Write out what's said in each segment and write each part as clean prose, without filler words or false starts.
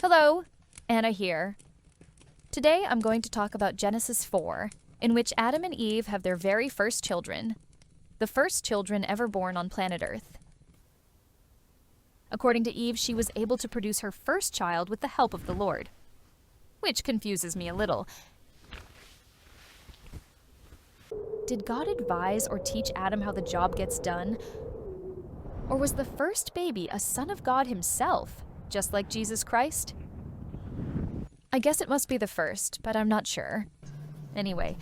Hello, Anna here. Today I'm going to talk about Genesis 4, in which Adam and Eve have their very first children, the first children ever born on planet Earth. According to Eve, she was able to produce her first child with the help of the Lord, which confuses me a little. Did God advise or teach Adam how the job gets done? Or was the first baby a son of God himself, just like Jesus Christ? I guess it must be the first, but I'm not sure. Anyway,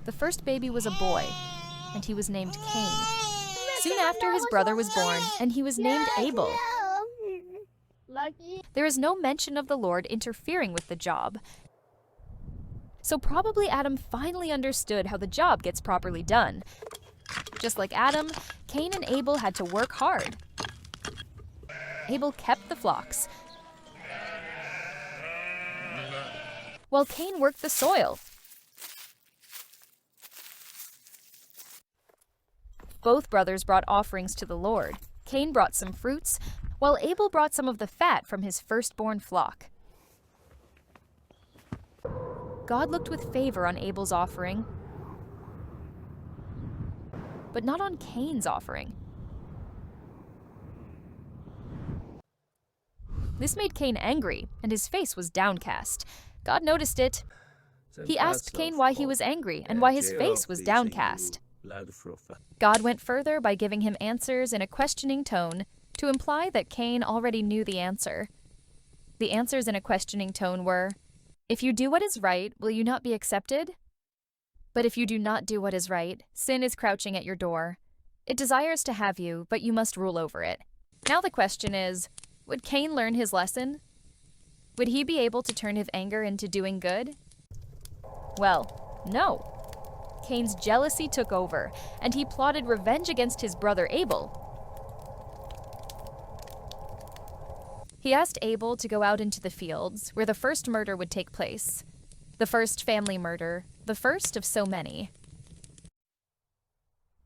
the first baby was a boy, and he was named Cain. Soon after, his brother was born, and he was named Abel. There is no mention of the Lord interfering with the job. So probably Adam finally understood how the job gets properly done. Just like Adam, Cain and Abel had to work hard. Abel kept the flocks, while Cain worked the soil. Both brothers brought offerings to the Lord. Cain brought some fruits, while Abel brought some of the fat from his firstborn flock. God looked with favor on Abel's offering, but not on Cain's offering. This made Cain angry, and his face was downcast. God noticed it. He asked Cain why he was angry and why his face was downcast. God went further by giving him answers in a questioning tone to imply that Cain already knew the answer. The answers in a questioning tone were, "If you do what is right, will you not be accepted? But if you do not do what is right, sin is crouching at your door. It desires to have you, but you must rule over it." Now the question is, would Cain learn his lesson? Would he be able to turn his anger into doing good? Well, no. Cain's jealousy took over, and he plotted revenge against his brother Abel. He asked Abel to go out into the fields, where the first murder would take place. The first family murder, the first of so many.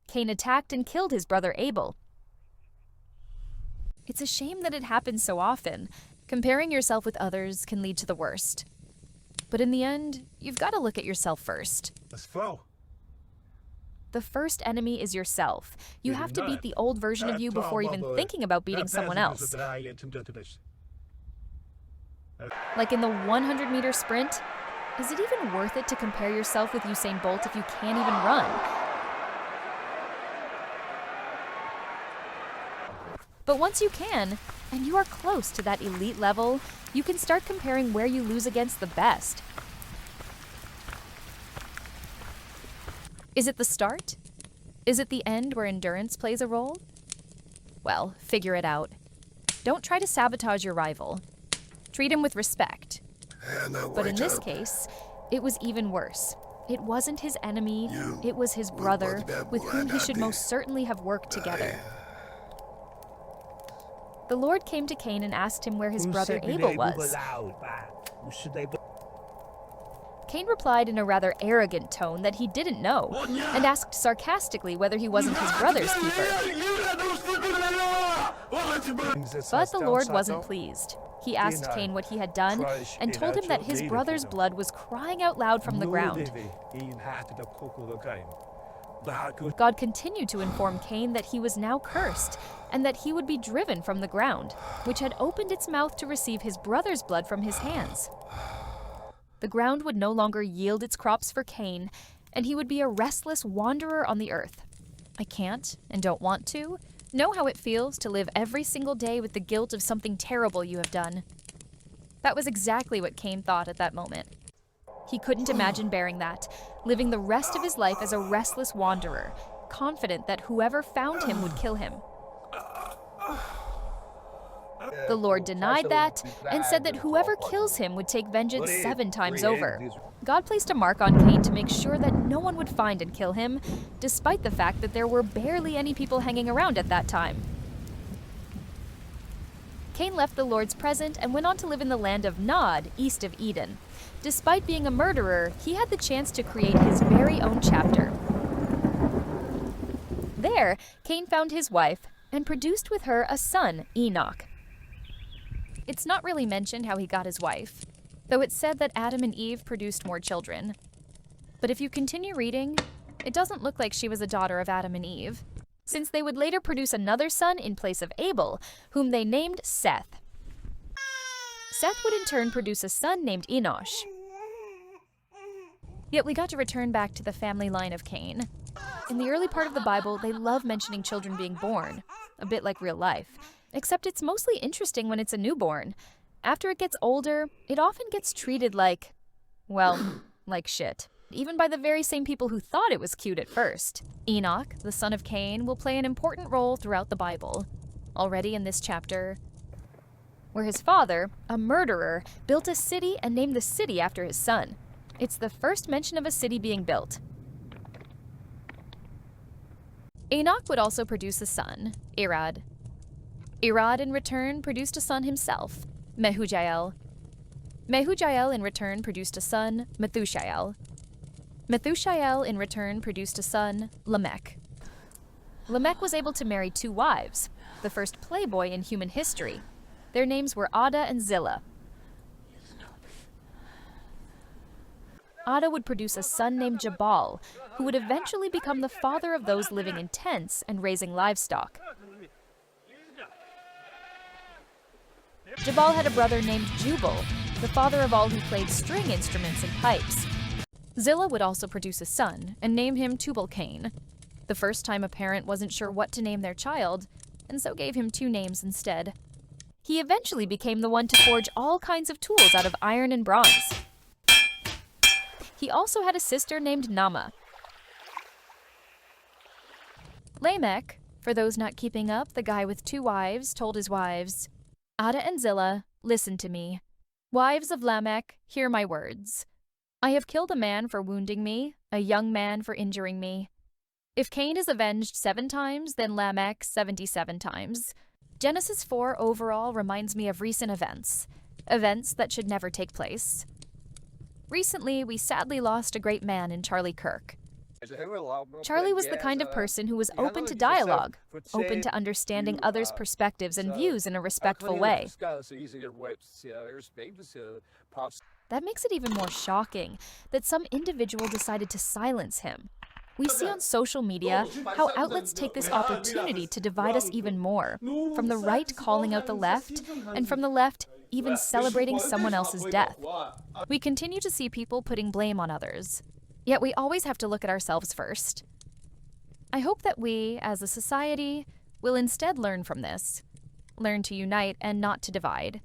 Cain attacked and killed his brother Abel. It's a shame that it happens so often. Comparing yourself with others can lead to the worst. But in the end, you've got to look at yourself first. Let's flow. The first enemy is yourself. You have to beat the old version of you before even thinking about beating someone else. Like in the 100-meter sprint, is it even worth it to compare yourself with Usain Bolt if you can't even run? But once you can, and you are close to that elite level, you can start comparing where you lose against the best. Is it the start? Is it the end where endurance plays a role? Well, figure it out. Don't try to sabotage your rival. Treat him with respect. But in this case, it was even worse. It wasn't his enemy, it was his brother, with whom he should most certainly have worked together. The Lord came to Cain and asked him where his brother Abel was. Cain replied in a rather arrogant tone that he didn't know, and asked sarcastically whether he wasn't his brother's keeper. But the Lord wasn't pleased. He asked Cain what he had done, and told him that his brother's blood was crying out loud from the ground. God continued to inform Cain that he was now cursed, and that he would be driven from the ground, which had opened its mouth to receive his brother's blood from his hands. The ground would no longer yield its crops for Cain, and he would be a restless wanderer on the earth. I can't, and don't want to, know how it feels to live every single day with the guilt of something terrible you have done. That was exactly what Cain thought at that moment. He couldn't imagine bearing that, living the rest of his life as a restless wanderer, confident that whoever found him would kill him. The Lord denied that and said that whoever kills him would take vengeance 7 times over. God placed a mark on Cain to make sure that no one would find and kill him, despite the fact that there were barely any people hanging around at that time. Cain left the Lord's presence and went on to live in the land of Nod, east of Eden. Despite being a murderer, he had the chance to create his very own chapter. There, Cain found his wife and produced with her a son, Enoch. It's not really mentioned how he got his wife, though it's said that Adam and Eve produced more children. But if you continue reading, it doesn't look like she was a daughter of Adam and Eve, since they would later produce another son in place of Abel, whom they named Seth. Seth would in turn produce a son named Enoch. Yet we got to return back to the family line of Cain. In the early part of the Bible, they love mentioning children being born, a bit like real life, except it's mostly interesting when it's a newborn. After it gets older, it often gets treated like, well, like shit. Even by the very same people who thought it was cute at first. Enoch, the son of Cain, will play an important role throughout the Bible. Already in this chapter, where his father, a murderer, built a city and named the city after his son. It's the first mention of a city being built. Enoch would also produce a son, Irad. Irad in return produced a son himself, Mehujael. Mehujael in return produced a son, Methushael. Methushael in return produced a son, Lamech. Lamech was able to marry 2 wives, the first playboy in human history. Their names were Ada and Zillah. Ada would produce a son named Jabal, who would eventually become the father of those living in tents and raising livestock. Jabal had a brother named Jubal, the father of all who played string instruments and pipes. Zillah would also produce a son and name him Tubal-Cain. The first time a parent wasn't sure what to name their child, and so gave him 2 names instead. He eventually became the one to forge all kinds of tools out of iron and bronze. He also had a sister named Nama. Lamech, for those not keeping up, the guy with 2 wives, told his wives, Ada and Zillah, listen to me. Wives of Lamech, hear my words. I have killed a man for wounding me, a young man for injuring me. If Cain is avenged 7 times, then Lamech 77 times. Genesis 4 overall reminds me of recent events that should never take place. Recently, we sadly lost a great man in Charlie Kirk. Charlie was the kind of person who was open to dialogue, open to understanding others' perspectives and views in a respectful way. That makes it even more shocking that some individual decided to silence him. We see on social media how outlets take this opportunity to divide us even more, from the right calling out the left, and from the left even celebrating someone else's death. We continue to see people putting blame on others, yet we always have to look at ourselves first. I hope that we, as a society, will instead learn from this, learn to unite and not to divide.